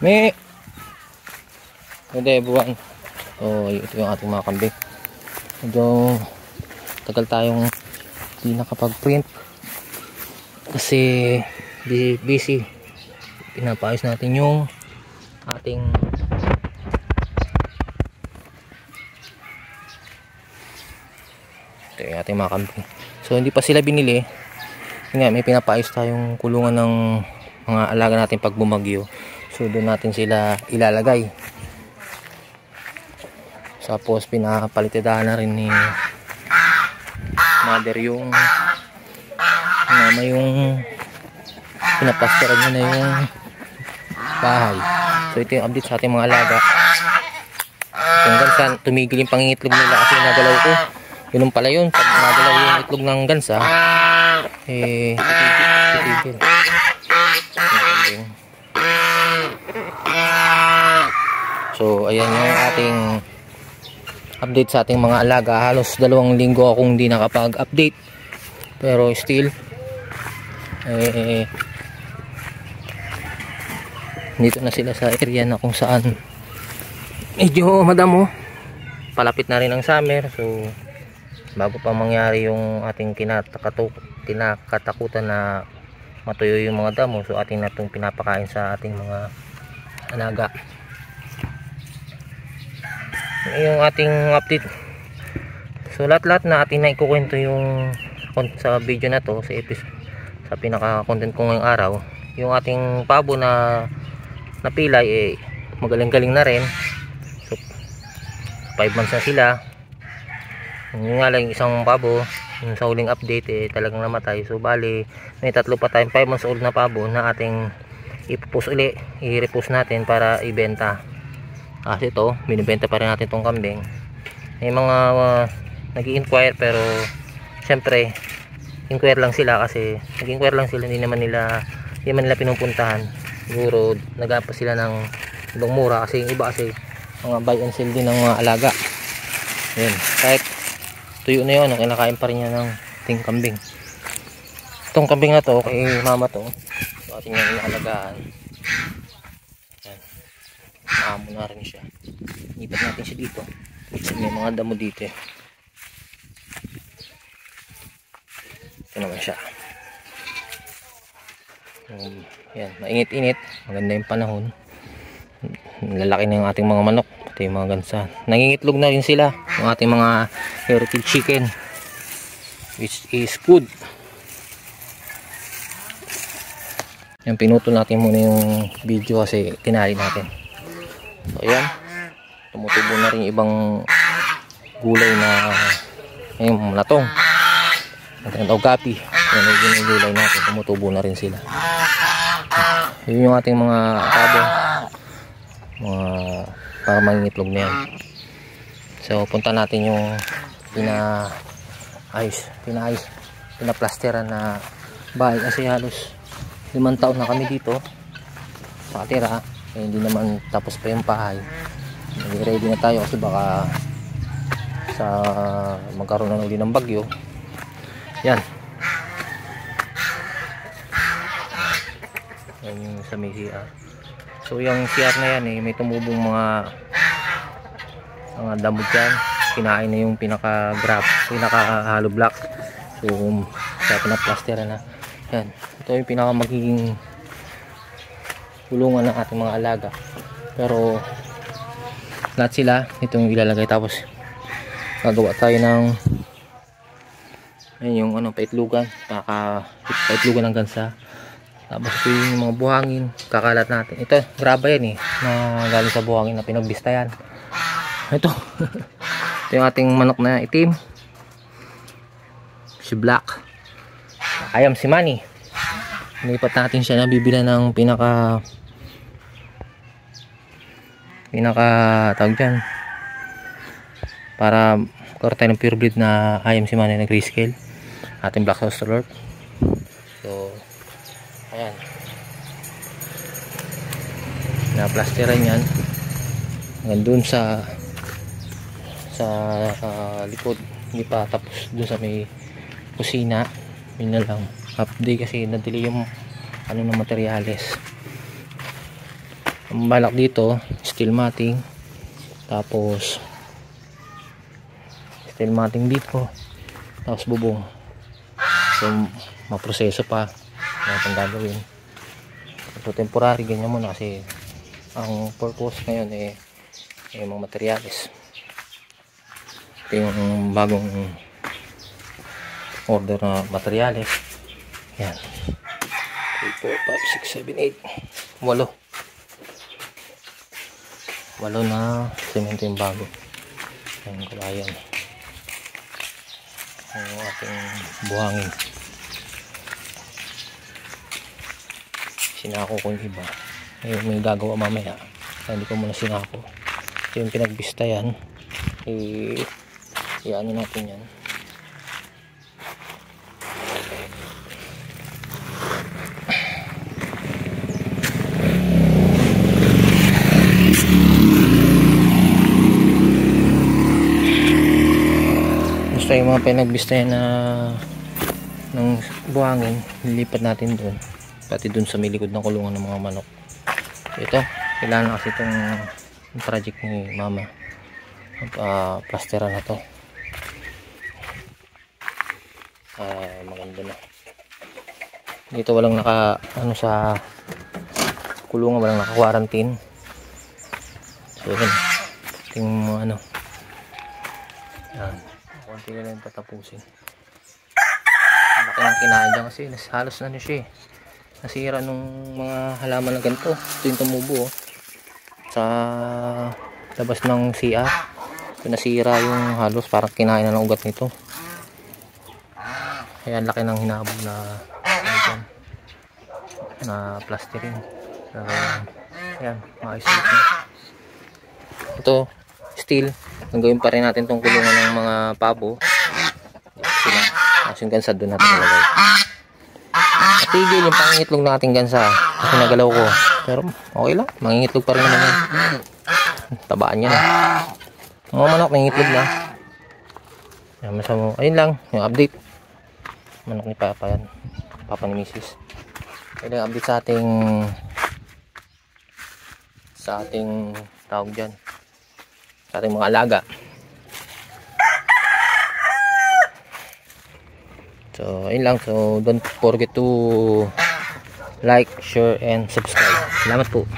May hindi buwan. So ito yung ating mga kambing. Medyo tagal tayong hindi nakapag-print kasi busy. Pinapaayos natin yung ating ito yung ating mga kambing. So hindi pa sila binili. Nga, may pinapaayos tayong kulungan ng mga alaga natin pag bumagyo. So doon natin sila ilalagay. Tapos pinapalitidaan na rin ni mother yung mama yung pinaplasteran niya na yung bahay. So ito yung update sa ating mga alaga. Yung gansa, tumigil yung pangingitlog nila kasi nagalaw ko. Yun pala yun, pag nagalaw yung itlog ng gansa titigil. So ayan yung ating update sa ating mga alaga. Halos 2 linggo akong hindi nakapag-update, pero still dito na sila sa area na kung saan medyo madamo. Palapit na rin ang summer, so bago pa mangyari yung ating kinakatakutan na matuyo yung mga damo, so ating natong pinapakain sa ating mga alaga. Yung ating update, so lahat na ating na ikukwento yung sa video na to, sa episode, sa pinaka content ko ngayong araw. Yung ating pabo na napilay magaling-galing na rin. So 5 months na sila. Yung nga lang isang pabo yung sa huling update talagang namatay. So bali may 3 pa tayong 5 months old na pabo na ating ipupus uli, i-repose natin para ibenta. Kasi ito binibenta pa rin natin itong kambing. May mga nag-i-inquire, pero syempre inquire lang sila kasi nag-inquire lang sila, hindi man nila pinupuntahan. Siguro nagapa sila ng ibang mura kasi yung iba kasi mga buy and sell din ng mga alaga. Ayan, kahit tuyo na yun, kinakain pa rin niya ng ating kambing. Itong kambing na to kay mama to, so ating yung inaalagaan. Ayan, maamo na rin siya. Lipat natin siya dito kasi may mga damo dito. Ito naman siya. Yan, mainit-init, maganda yung panahon. Lalaki na yung ating mga manok, pati yung mga gansa. Nangingitlog na rin sila, yung ating mga heritage chicken, which is good. Yan, pinutol natin muna yung video kasi tinali natin. So ayan, tumutubo na rin ibang gulay na yung latong, ang gapi. Yan yung gulay natin, tumutubo na rin sila. Yun yung ating mga pabo, mga para mangingitlog na yan. So punta natin yung pinaplasteran na bahay kasi halos 5 taon na kami dito nakatira. Hindi naman tapos pa yung bahay. Ready na tayo kasi baka sa magkaroon na uli ng bagyo. Yan. Yan yung sa may CR. So yung CR na yan may tumubong mga damo dyan. Kinain na yung pinaka hollow block. So sa pinaplastera na yan. Ito yung pinaka magiging kulungan ng ating mga alaga, pero lahat sila itong ilalagay. Tapos gagawa tayo ng yung paitlugan, paitlugan ng gansa. Tapos ito yung mga buhangin, kakalat natin. Ito graba yan na galing sa buhangin na pinagbista yan. Ito ito yung ating manok na itim, si Black. Ayam si Manny. Nilipat natin siya, nabibila ng pinaka tawag dyan para magkaroon tayo ng pure breed na ayam si Manny na grayscale, ating Black Australorp. So ayan, na-plasteran yan hanggang dun sa likod, hindi pa tapos dun sa may kusina. Yun na lang, half day kasi nadili yung ng materyales. Ang balak dito, steel matting, tapos steel matting dito, tapos bubong. So maproseso pa natin gagawin. So temporary ganyan muna kasi ang purpose ngayon mga materyales. Ito yung bagong order na materyales. Yan, 3, 4, 5, 6, 7, 8, 8 na semento yung bago. Yung kalayan, yung ating buhangin. Sinako ko yung iba, may gagawa mamaya, hindi ko muna sinako. Ito yung pinagbista yan, i-ano natin yan. Basta yung mga pinagbista yan ng buhangin, nilipat natin doon, pati doon sa may likod ng kulungan ng mga manok. Ito, kailangan kasi itong project ni mama, plastera na to. Maganda na dito, walang naka ano sa kulungan, walang naka quarantine. So yun, yung ano yan, konti na lang tatapusin. Laki ng kinain dyan kasi halos na siya nasira nung mga halaman na ganito. Ito yung tumubo sa labas ng CR. So nasira yung halos, parang kinain na ng ugat nito. Ayan, laki ng hinabog na plastering. So ayan, maayos na. Ito steel, gagawin pa rin natin tong kulungan ng mga pabo. Kasi yung gansa doon natin nalagay. Natigil yung pangingitlog ng ating gansa kasi nagalaw ko, pero okay lang, mangingitlog pa rin naman yan. Tabaan niya na, mga manok nangingitlog na. Ayun lang yung update, manok ni Papa yan, Papa ni Mrs. Ayun yung update sa ating tawag dyan, sa ating mga alaga. So ayun lang, so don't forget to like, share and subscribe. Salamat po.